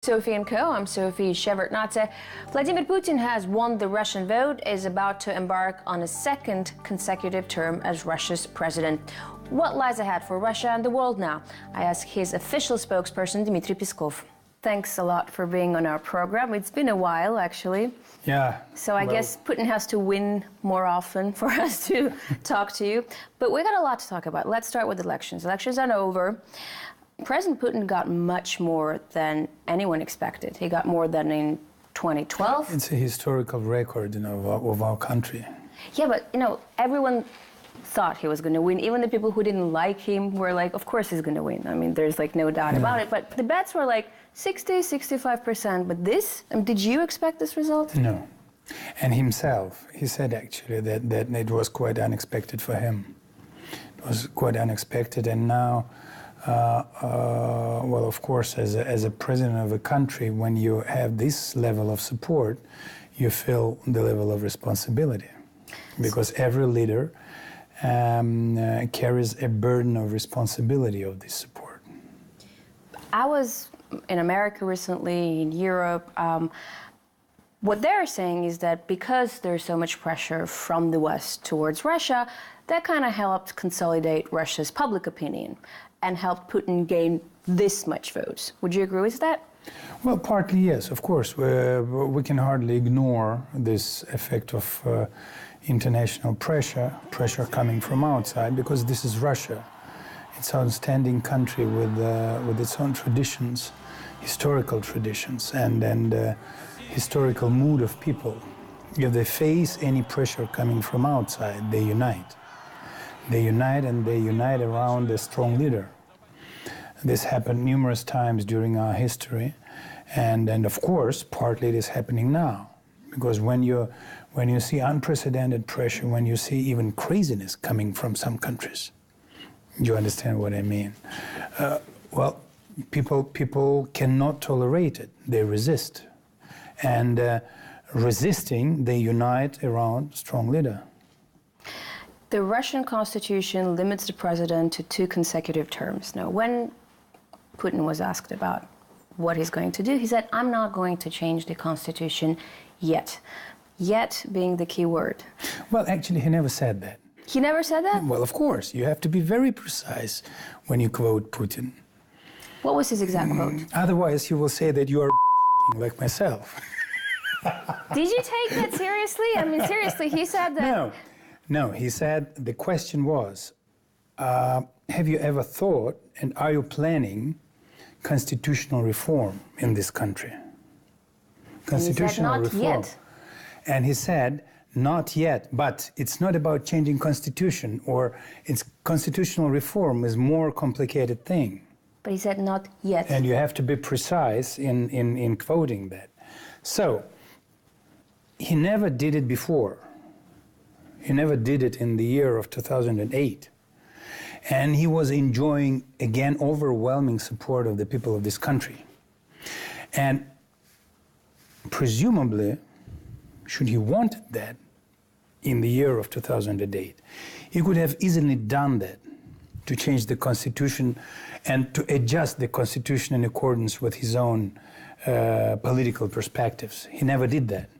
Sophie & Co. I'm Sophie Shevardnadze. Vladimir Putin has won the Russian vote, is about to embark on a second consecutive term as Russia's president. What lies ahead for Russia and the world now? I ask his official spokesperson, Dmitry Peskov. Thanks a lot for being on our program. It's been a while, actually. Yeah. So I guess Putin has to win more often for us to talk to you. But we got a lot to talk about. Let's start with elections. Elections are over. President Putin got much more than anyone expected. He got more than in 2012. It's a historical record, of our country. Yeah, but, everyone thought he was going to win. Even the people who didn't like him were like, of course he's going to win. I mean, there's no doubt about it. But the bets were 60, 65%. But this, did you expect this result? No. And himself, he said actually that it was quite unexpected for him. It was quite unexpected. And now, of course, as a president of a country, when you have this level of support, you feel the level of responsibility. Because every leader carries a burden of responsibility of this support. I was in America recently, in Europe. What they're saying is that because there's so much pressure from the West towards Russia, that kind of helped consolidate Russia's public opinion and helped Putin gain this much votes. Would you agree with that? Well, partly yes, of course. We can hardly ignore this effect of international pressure coming from outside, because this is Russia. It's an outstanding country with its own traditions, historical traditions, and historical mood of people. If they face any pressure coming from outside, they unite. They unite, and they unite around a strong leader. This happened numerous times during our history, and of course, partly it is happening now. Because when you see unprecedented pressure, when you see even craziness coming from some countries, you understand what I mean. People cannot tolerate it. They resist. And resisting, they unite around a strong leader. The Russian constitution limits the president to 2 consecutive terms. Now, when Putin was asked about what he's going to do, he said, I'm not going to change the constitution yet. Yet being the key word. Well, actually, he never said that. He never said that? Well, of course. You have to be very precise when you quote Putin. What was his exact quote? Otherwise, he will say that you are like myself. Did you take that seriously? I mean, seriously, he said that... No, he said the question was, have you ever thought and are you planning constitutional reform in this country? Constitutional reform. Not yet. And he said, not yet, but it's not about changing constitution, or it's constitutional reform is more complicated thing. But he said not yet. And you have to be precise in quoting that. So, he never did it before. He never did it in the year of 2008. And he was enjoying, again, overwhelming support of the people of this country. And presumably, should he wanted that in the year of 2008, he could have easily done that, to change the constitution and to adjust the constitution in accordance with his own political perspectives. He never did that.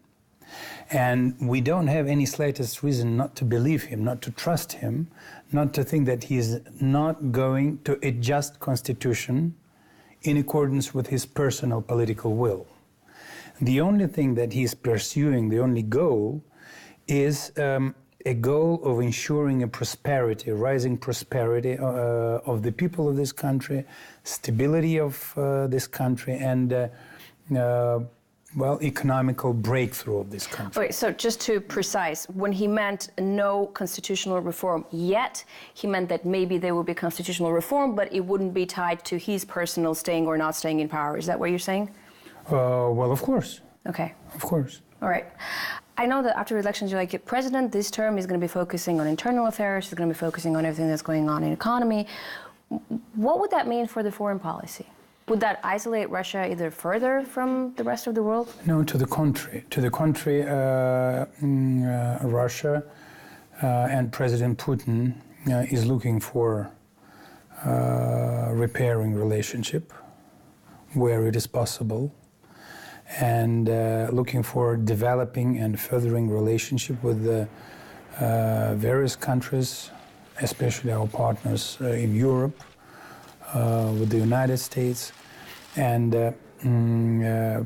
And we don't have any slightest reason not to believe him, not to trust him, not to think that he is not going to adjust constitution in accordance with his personal political will. The only thing that he's pursuing, the only goal, is a goal of ensuring a prosperity, rising prosperity of the people of this country, stability of this country, and economical breakthrough of this country. Okay, so just to precise, when he meant no constitutional reform yet, he meant that maybe there will be constitutional reform, but it wouldn't be tied to his personal staying or not staying in power. Is that what you're saying? Well, of course. Okay. Of course. All right. I know that after elections, you're like, president, this term is going to be focusing on internal affairs, he's going to be focusing on everything that's going on in the economy. What would that mean for the foreign policy? Would that isolate Russia either further from the rest of the world? No, to the contrary. To the contrary, Russia and President Putin is looking for repairing relationship where it is possible, and looking for developing and furthering relationship with the various countries, especially our partners in Europe, with the United States, and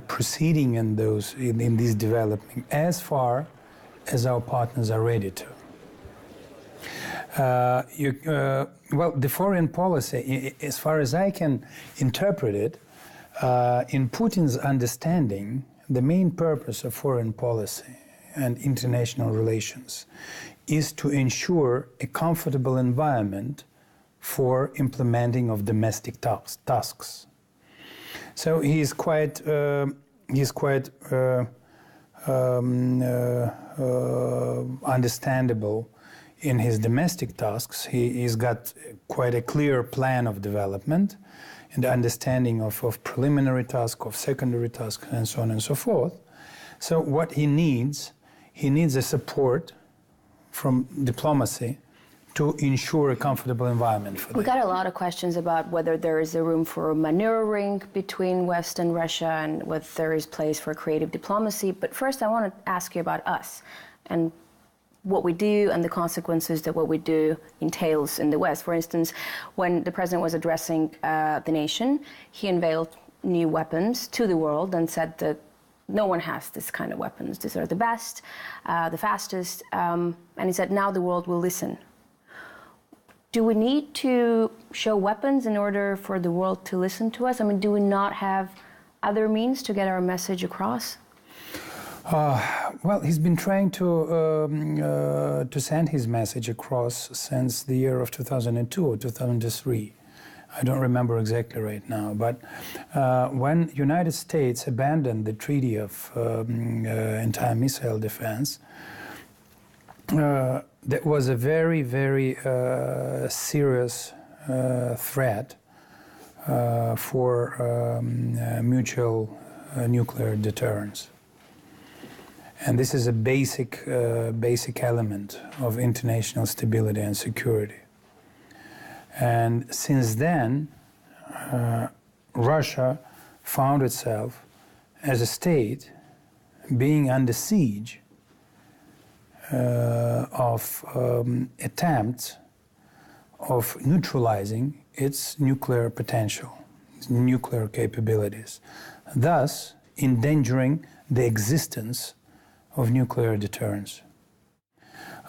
proceeding in these development as far as our partners are ready to. Well, the foreign policy, as far as I can interpret it, in Putin's understanding, the main purpose of foreign policy and international relations is to ensure a comfortable environment for implementing of domestic tasks. So he is quite understandable in his domestic tasks. He's got quite a clear plan of development and understanding of preliminary tasks, of secondary tasks, and so on and so forth. So what he needs a support from diplomacy to ensure a comfortable environment for them. We got a lot of questions about whether there is a room for maneuvering between West and Russia and whether there is place for creative diplomacy. But first, I want to ask you about us and what we do and the consequences that what we do entails in the West. For instance, when the president was addressing the nation, he unveiled new weapons to the world and said that no one has this kind of weapons. These are the best, the fastest. And he said, now the world will listen. Do we need to show weapons in order for the world to listen to us? I mean, do we not have other means to get our message across? Well, he's been trying to send his message across since the year of 2002 or 2003. I don't remember exactly right now. But when United States abandoned the Treaty of Anti-Missile Defense, that was a very, very serious threat for mutual nuclear deterrence. And this is a basic element of international stability and security. And since then, Russia found itself as a state being under siege of attempts of neutralizing its nuclear potential, its nuclear capabilities, thus endangering the existence of nuclear deterrence.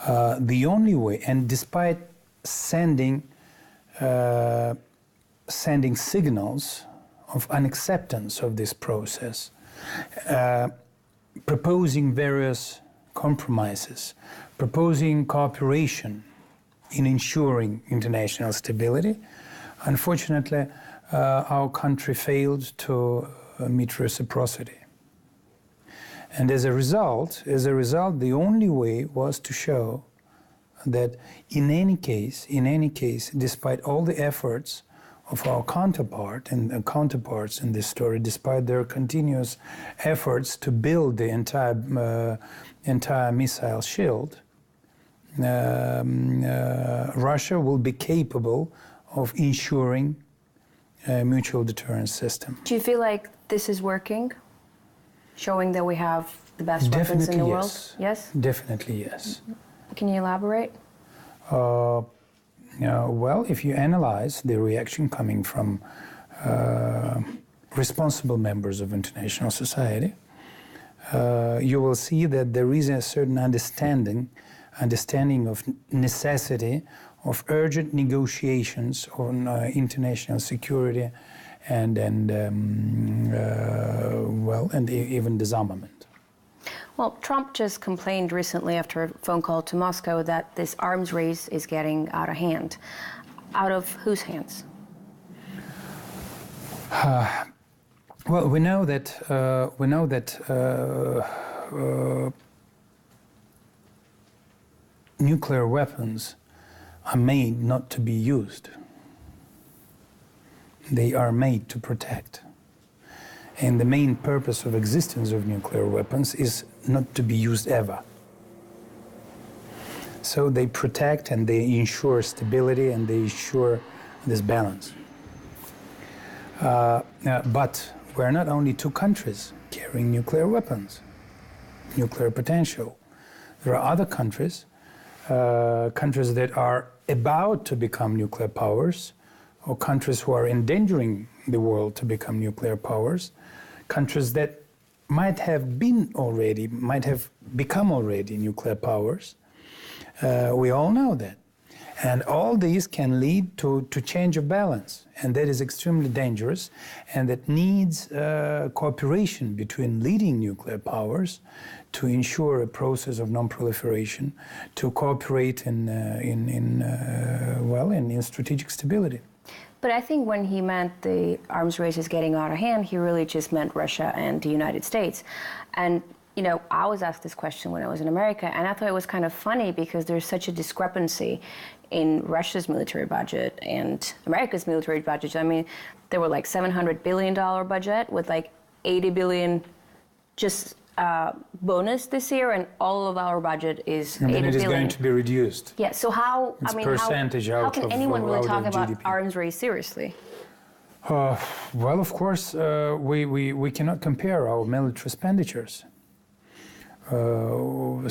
The only way, and despite sending signals of unacceptance of this process, proposing various compromises, proposing cooperation in ensuring international stability, unfortunately, our country failed to meet reciprocity. And as a result, the only way was to show that in any case, despite all the efforts of our counterparts in this story, despite their continuous efforts to build the entire missile shield, Russia will be capable of ensuring a mutual deterrence system. Do you feel like this is working? Showing that we have the best weapons in the world? Yes? Definitely yes. Can you elaborate? Well, if you analyze the reaction coming from responsible members of international society, you will see that there is a certain understanding of necessity of urgent negotiations on international security and even disarmament. Well, Trump just complained recently after a phone call to Moscow that this arms race is getting out of hand. Out of whose hands? Well, we know that nuclear weapons are made not to be used. They are made to protect. And the main purpose of existence of nuclear weapons is not to be used ever. So they protect and they ensure stability and they ensure this balance. But we're not only two countries carrying nuclear weapons, nuclear potential. There are other countries, countries that are about to become nuclear powers, or countries who are endangering the world to become nuclear powers, countries that might have become already nuclear powers. We all know that. And all these can lead to change of balance, and that is extremely dangerous, and that needs cooperation between leading nuclear powers to ensure a process of non-proliferation, to cooperate in strategic stability. But I think when he meant the arms race is getting out of hand, he really just meant Russia and the United States. And you know, I was asked this question when I was in America, and I thought it was kind of funny because there's such a discrepancy in Russia's military budget and America's military budget. I mean, there were like $700 billion budget with like 80 billion just bonus this year, and all of our budget is 80 billion. And then it is going to be reduced. Yeah, so how, it's I mean, how can anyone really talk about arms race seriously? Well, of course, we cannot compare our military expenditures. So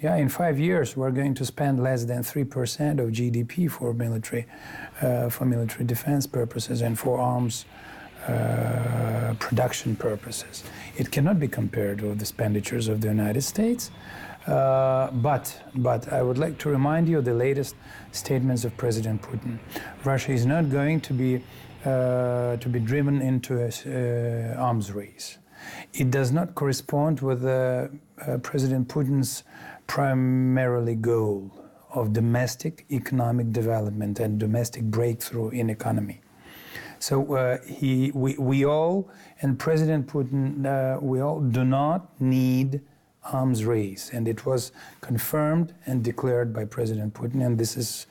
in 5 years we're going to spend less than 3% of GDP for military defense purposes and for arms production purposes. It cannot be compared with the expenditures of the United States. But I would like to remind you of the latest statements of President Putin. Russia is not going to be driven into an arms race. It does not correspond with President Putin's primarily goal of domestic economic development and domestic breakthrough in economy. So we all, and President Putin, we all do not need arms race, and it was confirmed and declared by President Putin, and this is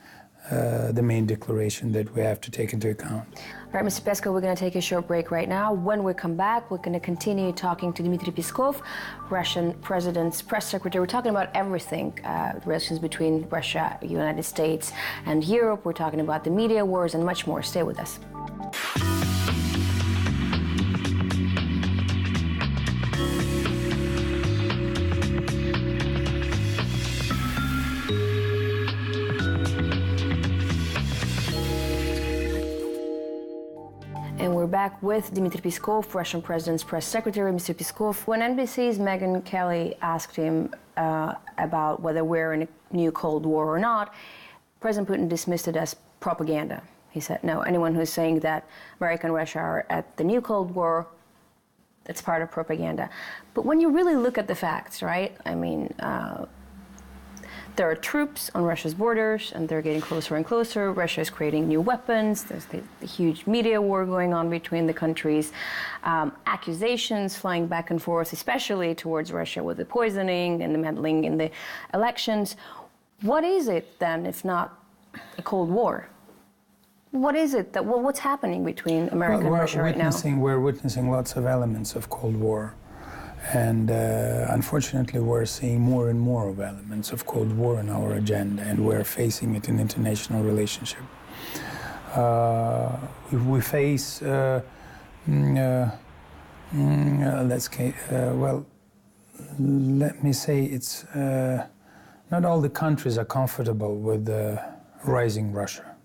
the main declaration that we have to take into account. All right, Mr. Peskov, we're going to take a short break right now. When we come back, we're going to continue talking to Dmitry Peskov, Russian president's press secretary. We're talking about everything, relations between Russia, the United States, and Europe. We're talking about the media wars and much more. Stay with us. And we're back with Dmitry Peskov, Russian president's press secretary. Mr. Peskov, when NBC's Megyn Kelly asked him about whether we're in a new Cold War or not, President Putin dismissed it as propaganda. He said, no, anyone who's saying that America and Russia are at the new Cold War, that's part of propaganda. But when you really look at the facts, right, I mean, there are troops on Russia's borders, and they're getting closer and closer. Russia is creating new weapons. There's the huge media war going on between the countries. Accusations flying back and forth, especially towards Russia with the poisoning and the meddling in the elections. What is it, then, if not a Cold War? What is it that, well, what's happening between America and Russia right now? We're witnessing lots of elements of Cold War. And unfortunately, we're seeing more and more of elements of Cold War in our agenda, and we're facing it in international relationship. We face, well, let me say it's not all the countries are comfortable with rising Russia.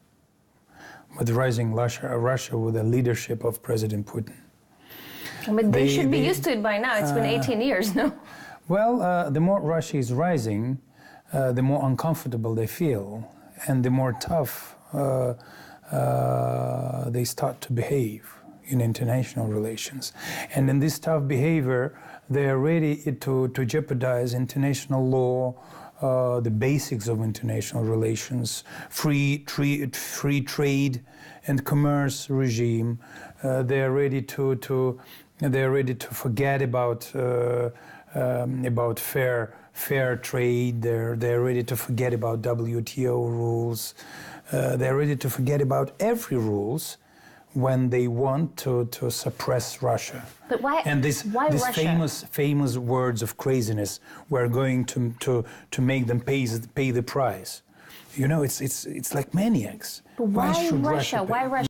With rising Russia with the leadership of President Putin. But they should be used to it by now. It's been 18 years, no? Well, the more Russia is rising, the more uncomfortable they feel, and the more tough they start to behave in international relations. And in this tough behavior, they are ready to jeopardize international law, the basics of international relations, free trade and commerce regime. They are ready to forget about fair trade. They're ready to forget about WTO rules. They're ready to forget about every rules when they want to suppress Russia. But why? And these famous words of craziness, we're going to make them pay the price. You know, it's like maniacs. But why should Russia? Why Russia?